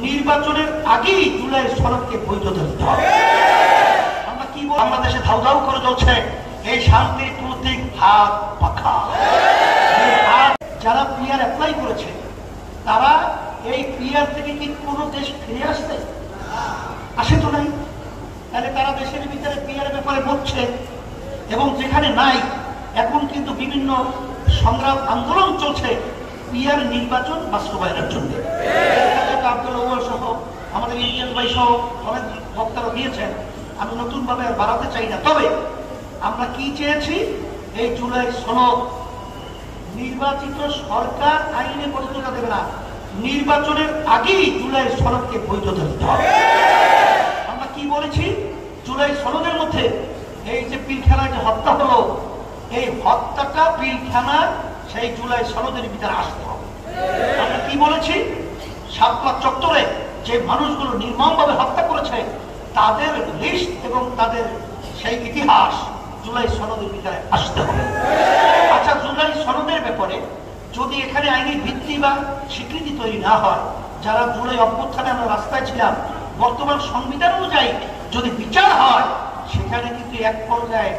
নির্বাচনের আগেই জুলাই সনদকে বৈধতা দিতে হবে। আমরা কি বল, বাংলাদেশে ধাউ ধাউ করে চলছে এই শান্তির প্রতীক হাত পাখা। যারা পিআর অ্যাপ্লাই করেছে তারা এই পিআর থেকে কি কোনো দেশ ফিরে আসছে? আসে তো নাই। তাহলে তারা দেশের ভিতরে পিআর ব্যাপারে বলছে, এবং যেখানে নাই এখন কিন্তু বিভিন্ন সংগ্রাম আন্দোলন চলছে পিআর নির্বাচন বাস্তবায়নের জন্য। আব্দুল ওয়াল সহ আমাদের ইন্ডিয়ান ভাই সহ অনেক বক্তারা দিয়েছেন, আমি নতুন ভাবে আর বাড়াতে চাই না। তবে আমরা কি চেয়েছি, এই জুলাই সনদ নির্বাচিত সরকার আইনে বৈধতা দেবে না, নির্বাচনের আগেই জুলাই সনদকে বৈধতা দিতে হবে। আমরা কি বলেছি, জুলাই সনদের মধ্যে এই যে পিলখানায় যে হত্যা হলো, এই হত্যাটা পিলখানা সেই জুলাই সনদের ভিতরে আসতে হবে। আমরা কি বলেছি, শাপলা চত্বরে যে মানুষগুলো নির্মমভাবে হত্যা করেছে তাদের লিস্ট এবং তাদের সেই ইতিহাস জুলাই সনদের ভিতরে আসতে হবে। আচ্ছা, জুলাই সনদের ব্যাপারে যদি এখানে আইনি ভিত্তি বা স্বীকৃতি তৈরি না হয়, যারা জুলাই অভ্যুত্থানে আমরা রাস্তায় ছিলাম, বর্তমান সংবিধান অনুযায়ী যদি বিচার হয়, সেখানে কিন্তু এক পর্যায়ে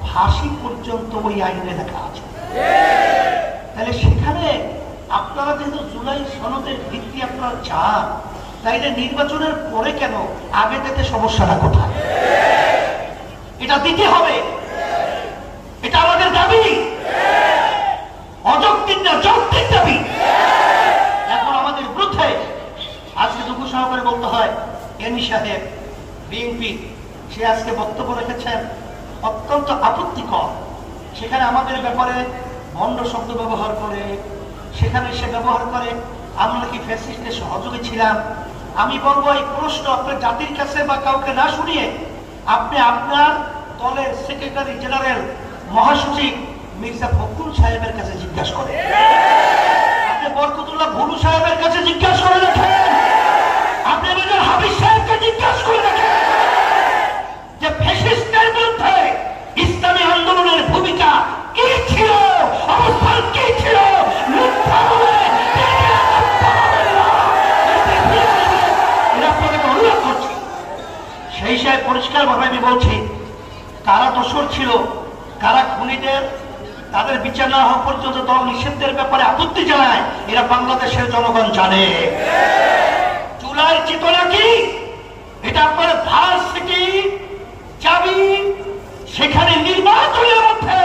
ফাঁসি পর্যন্ত ওই আইনে লেখা আছে। তাহলে সেখানে আপনারা যেহেতু জুলাই সনদের ভিত্তি আপনারা চান, তাইলে নির্বাচনের পরে কেন আগে থেকে সমস্যাটা কোথায়? এটা দিতে হবে, এটা আমাদের দাবি, অযৌক্তিক না, যৌক্তিক দাবি। এখন আমাদের বিরুদ্ধে আজকে দুঃখ সহকারে বলতে হয়, এমপি সাহেব বিএনপি সে আজকে বক্তব্য রেখেছেন অত্যন্ত আপত্তিকর। সেখানে আমাদের ব্যাপারে ভণ্ড শব্দ ব্যবহার করে, সেখানে সে ব্যবহার করে আমরা কি ফ্যাসিস্টের সহযোগী ছিলাম। আমি বলবো এই প্রশ্ন আপনার জাতির কাছে বা কাউকে না শুনিয়ে আপনি আপনার দলের সেক্রেটারি জেনারেল মহাসচিব মির্জা ফখরুল সাহেবের কাছে জিজ্ঞাসা করেন, আপনি বরকতুল্লাহ ভুলু সাহেবের কাছে জিজ্ঞাসা করে রাখেন, আপনি মেজর হাবিব সাহেবকে জিজ্ঞাসা করে রাখেন যে ফ্যাসিস্টের বিরুদ্ধে ইসলামী আন্দোলনের ভূমিকা কি ছিল, অবস্থান কি ছিল। অনুরোধ করছি, সেই সাহেব পরিষ্কার ভাবে আমি বলছি, কারা দোষর ছিল, কারা খুনিদের, তাদের বিচার না হওয়া পর্যন্ত দল নিষিদ্ধের ব্যাপারে আপত্তি জানায়, এরা বাংলাদেশের জনগণ জানে। জুলাই চেতনা কি, এটা আপনার ভার্সিটি চাবি, সেখানে নির্বাচনের মধ্যে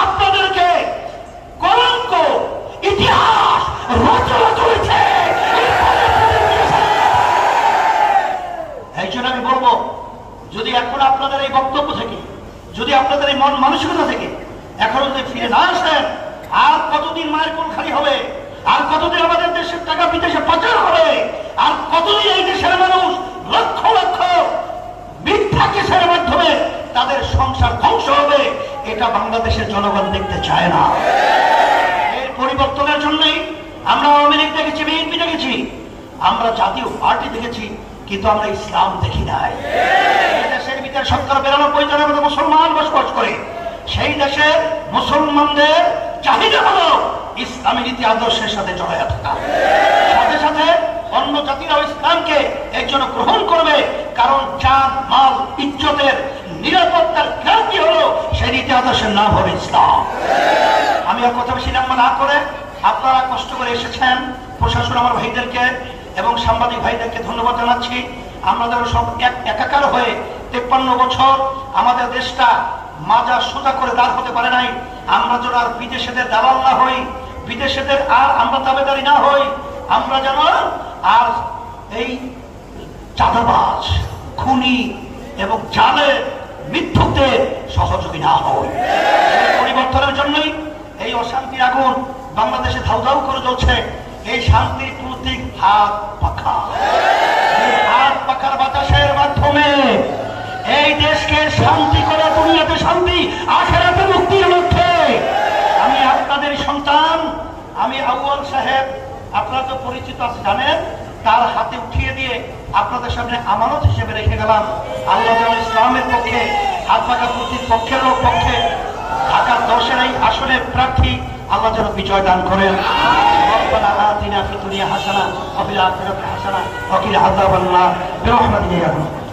আপনাদেরকে কলঙ্ক ইতিহাস রচনা করেছে। এই জন্য আমি বলবো, যদি এখন আপনাদের এই বক্তব্য থেকে, যদি আপনাদের এই মন মানসিকতা থেকে এখনো যদি ফিরে না আসেন, আর কতদিন মায়ের কোল খালি হবে, আর কতদিন আমাদের দেশের টাকা বিদেশে পাচার হবে, আর কতদিন এই দেশের মানুষ লক্ষ লক্ষ মিথ্যা কেসের মাধ্যমে তাদের সংসার ধ্বংস হবে, এটা বাংলাদেশের জনগণ দেখতে চায় না। এর পরিবর্তনের জন্যই আমরা আওয়ামী লীগ দেখেছি, বিএনপি দেখেছি, আমরা জাতীয় পার্টি দেখেছি, কিন্তু আমরা ইসলাম দেখি নাই। দেশের ভিতরে ৯০-৯২% মতো মুসলমান বসবাস করে, সেই দেশের মুসলমানদের চাহিদা হলো ইসলামী নীতি আদর্শের সাথে জড়ায় থাকা, সাথে সাথে অন্য জাতিরাও ইসলামকে এর জন্য গ্রহণ করবে, কারণ জান মাল ইজ্জতের নিরাপত্তার ক্রান্তি হলো সেই নীতি আদর্শের নাম হবে ইসলাম। আমি আর কথা বেশি লম্বা না করে, আপনারা কষ্ট করে এসেছেন, প্রশাসন আমার ভাইদেরকে এবং সাংবাদিক ভাইদেরকে ধন্যবাদ জানাচ্ছি। আমাদের সব একাকার হয়ে ৫৩ বছর আমাদের দেশটা মাজা সোজা করে দাঁড় হতে পারে নাই। আমরা যেন আর বিদেশেদের দালাল না হই, বিদেশেদের আর আমরা দাবেদারি না হই, আমরা যেন আর এই চাঁদাবাজ, খুনি এবং জালে মিথ্যুকতে সহযোগী না হই। পরিবর্তনের জন্যই এই অশান্তির আগুন বাংলাদেশে ধাউ ধাউ করে জ্বলছে। এই শান্তির প্রতীক হাত পাখা, এই হাত পাখার বাতাসের মাধ্যমে এই দেশকে শান্তি করে, দুনিয়াতে শান্তি, আখিরাতে মুক্তির লক্ষ্যে আমি আপনাদের সন্তান, আমি আউয়াল সাহেব, আপনারা তো পরিচিত আছে জানেন, তার হাতে উঠিয়ে দিয়ে আপনাদের সামনে আমানত হিসেবে রেখে গেলাম। আল্লাহ যেন ইসলামের পক্ষে, হাত পাখা প্রতীক পক্ষের পক্ষে ঢাকা ১০-এর এই আসনের প্রার্থী আল্লাহ যেন বিজয় দান করেন। ربنا آتنا في الدنيا حسنة وفي الآخرة حسنة وقنا عذاب النار برحمتك يا رب.